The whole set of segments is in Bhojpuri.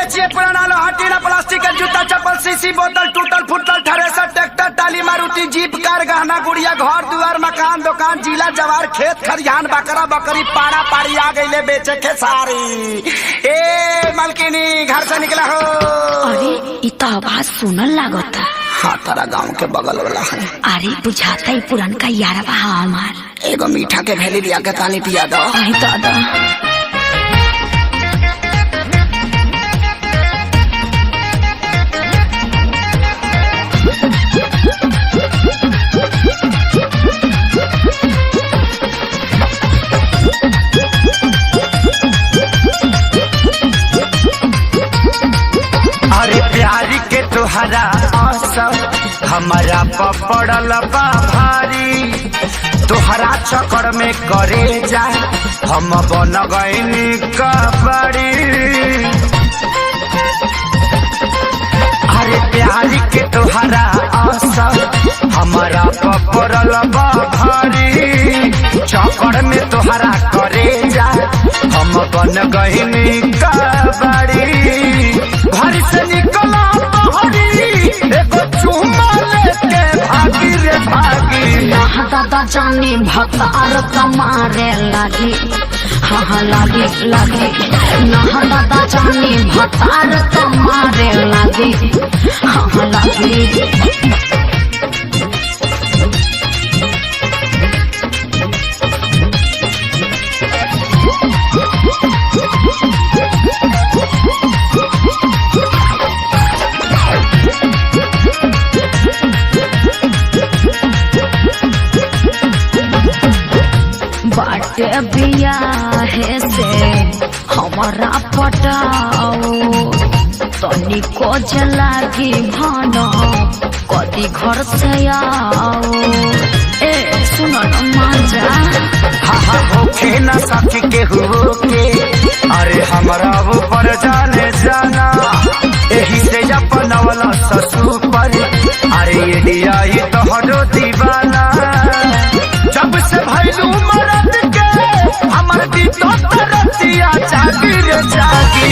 बेचिए पुराना लोहा टीना प्लास्टिक के जूता चप्पल सीसी बोतल टूटल फूटल थ्रेसर ट्रैक्टर टाली मारुति जीप कार गहना गुड़िया घर दुआर मकान दुकान जिला जवार खेत खरिहान बकरा बकरी पाड़ा पाड़ी आ गई बेचे के सारी। ए मलकिनी घर से निकला हो। अरे इ तो आवाज सुनल लागता। हाँ तारा गाँव के बगल वाला है। अरे बुझाता ही पुरान का यारवा हमार। एगो मीठा के भेली दिया के पानी पिया दो। दादा अरे प्यारी के तुहरा असर हमारा पपड़ल बा भारी तुहरा चक्कर में करे जा हम बन गईनी कबड़ी। अरे प्यारी के तुहरा असर हमारा पपड़ल बा भारी चक्कर में तुहरा करे जा हम बन गईनी कबड़ी। घर से निकला बहरी एगो चुम्मा लेके भागी रे भागी। दादा जानी भतार कमारे लागी। हाँ लागी लागी नहा दादा जानी भतार कमारे लागी। हाँ लागी बाटे बियाहे से हमारा पटाओ तनिको जलागी भानो कदी घर से आओ। ए सुनो न मांजा। हाँ होके न सकी के होके अरे हमारा ऊपर जाने जाना यही से अपना वाला ससुर पर अरे ये दिया ही तो हटो दीवाना। जब से भैलू मरद के हमर दी तो तरतिया जागी रे जागी।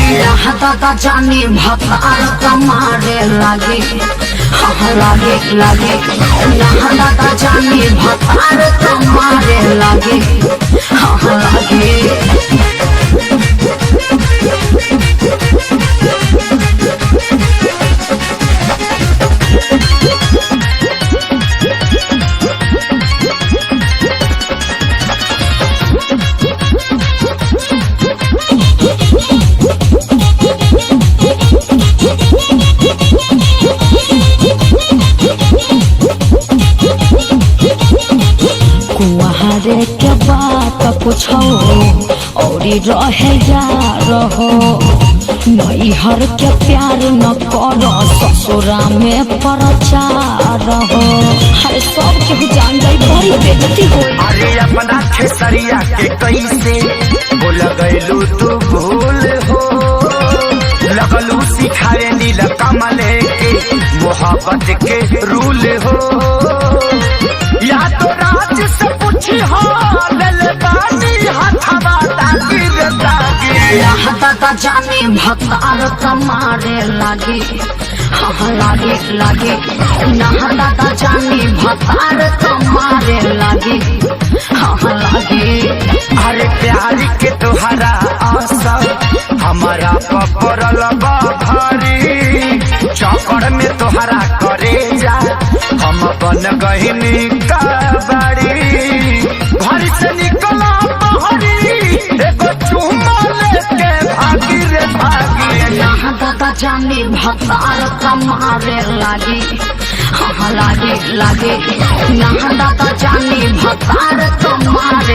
दादा जानी भतार कमारे लागी। हाँ लागे लागे दादा जानी भतार कमारे लागी। हाँ लागे कुआरे के बात पूछो और रहे जा रहो नैहर के प्यार न करो ससुरा में प्रचार हो। हर सब के जान जाई बड़ी बेइज्जती हो। अरे अपना खेसरिया के कैसे बोल गईलू तू भूल हो लगलू सिखाए नील कमले के मोहब्बत के रूल हो। या तो राज से पूछी हो ले पानी हथवा ताकी रे ताकी। दादा जानी भतार कमारे लागी। हाँ लागे लागे नहा दादा जानी भतार कमारे लागी। हाँ लागे अरे प्यारी के तुहरा असर हमारा पपड़ल बा भारी चक्कर में तुहरा करे जा हम बन गईनी कबड़ी। घर से निकला बहरी एगो चुम्मा लेके भागी रे भागी। दादा जानी भतार कमारे लागी। हाँ लागे लागे दादा जानी भतार कमारे